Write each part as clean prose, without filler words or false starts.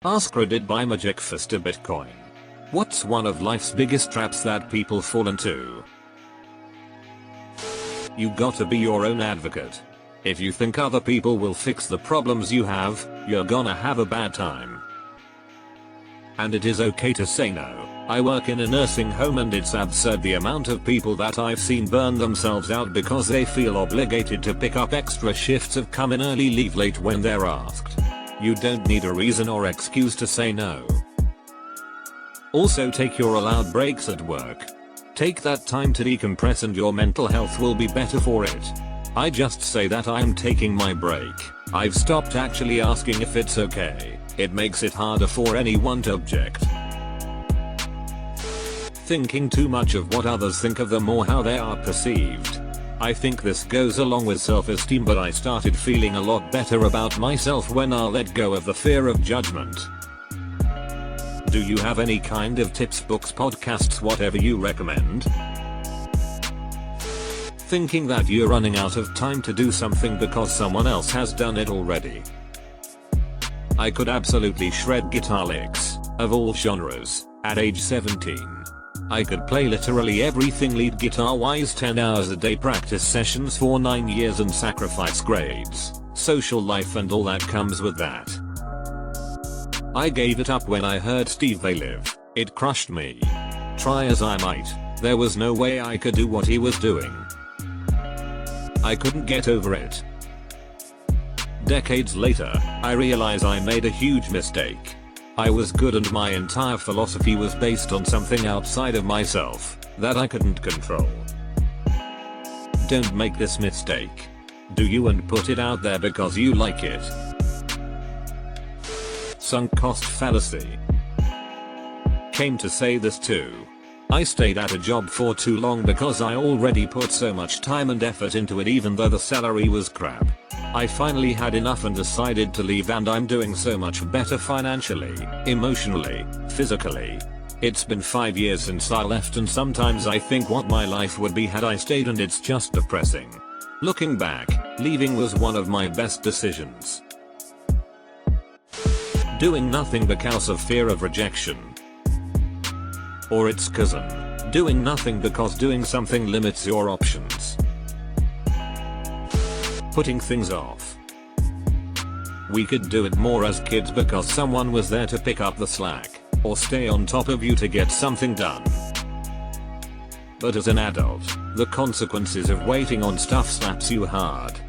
AskReddit by Magic Fist to Bitcoin. What's one of life's biggest traps that people fall into? You gotta be your own advocate. If you think other people will fix the problems you have, you're gonna have a bad time. And it is okay to say no. I work in a nursing home and it's absurd the amount of people that I've seen burn themselves out because they feel obligated to pick up extra shifts of come in early, leave late when they're asked. You don't need a reason or excuse to say no. Also, take your allowed breaks at work. Take that time to decompress and your mental health will be better for it. I just say that I'm taking my break. I've stopped actually asking if it's okay. It makes it harder for anyone to object. Thinking too much of what others think of them or how they are perceived. I think this goes along with self-esteem, but I started feeling a lot better about myself when I let go of the fear of judgment. Do you have any kind of tips, books, podcasts, whatever you recommend? Thinking that you're running out of time to do something because someone else has done it already. I could absolutely shred guitar licks, of all genres, at age 17. I could play literally everything lead guitar wise, 10 hours a day, practice sessions for 9 years and sacrifice grades, social life and all that comes with that. I gave it up when I heard Steve Vai live. It crushed me. Try as I might, there was no way I could do what he was doing. I couldn't get over it. Decades later, I realize I made a huge mistake. I was good and my entire philosophy was based on something outside of myself that I couldn't control. Don't make this mistake. Do you and put it out there because you like it. Sunk cost fallacy. Came to say this too. I stayed at a job for too long because I already put so much time and effort into it, even though the salary was crap. I finally had enough and decided to leave, and I'm doing so much better financially, emotionally, physically. It's been 5 years since I left and sometimes I think what my life would be had I stayed, and it's just depressing. Looking back, leaving was one of my best decisions. Doing nothing because of fear of rejection. Or its cousin. Doing nothing because doing something limits your options. Putting things off. We could do it more as kids because someone was there to pick up the slack, or stay on top of you to get something done. But as an adult, the consequences of waiting on stuff slaps you hard.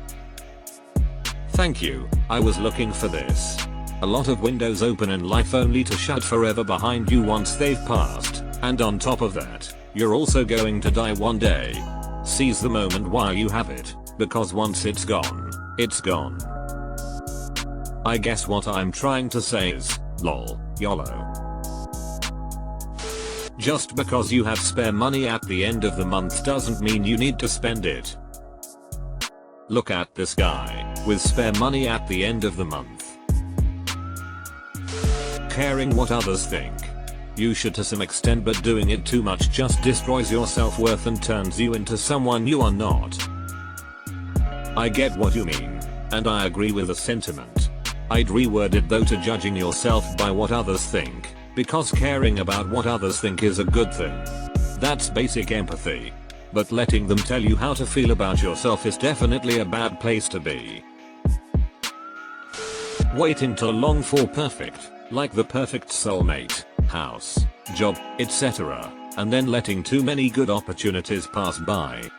Thank you, I was looking for this. A lot of windows open in life only to shut forever behind you once they've passed, and on top of that, you're also going to die one day. Seize the moment while you have it, because once it's gone, it's gone. I guess what I'm trying to say is, lol, YOLO. Just because you have spare money at the end of the month doesn't mean you need to spend it. Look at this guy, with spare money at the end of the month. Caring what others think. You should to some extent, but doing it too much just destroys your self-worth and turns you into someone you are not. I get what you mean, and I agree with the sentiment. I'd reword it though to judging yourself by what others think, because caring about what others think is a good thing. That's basic empathy. But letting them tell you how to feel about yourself is definitely a bad place to be. Waiting too long for perfect, like the perfect soulmate, house, job, etc., and then letting too many good opportunities pass by.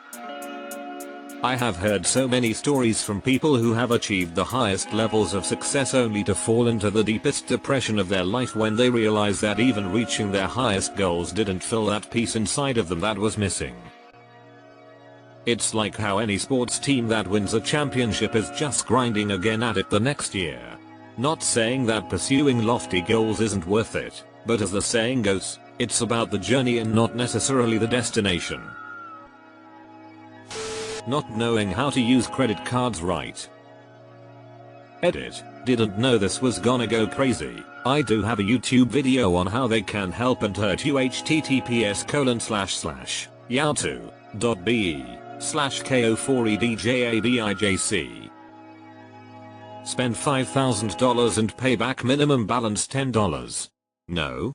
I have heard so many stories from people who have achieved the highest levels of success only to fall into the deepest depression of their life when they realize that even reaching their highest goals didn't fill that piece inside of them that was missing. It's like how any sports team that wins a championship is just grinding again at it the next year. Not saying that pursuing lofty goals isn't worth it, but as the saying goes, it's about the journey and not necessarily the destination. Not knowing how to use credit cards right. Edit, didn't know this was gonna go crazy. I do have a YouTube video on how they can help and hurt you. https://yahoo.be/ko4edjabijc Spend $5,000 and pay back minimum balance $10. No,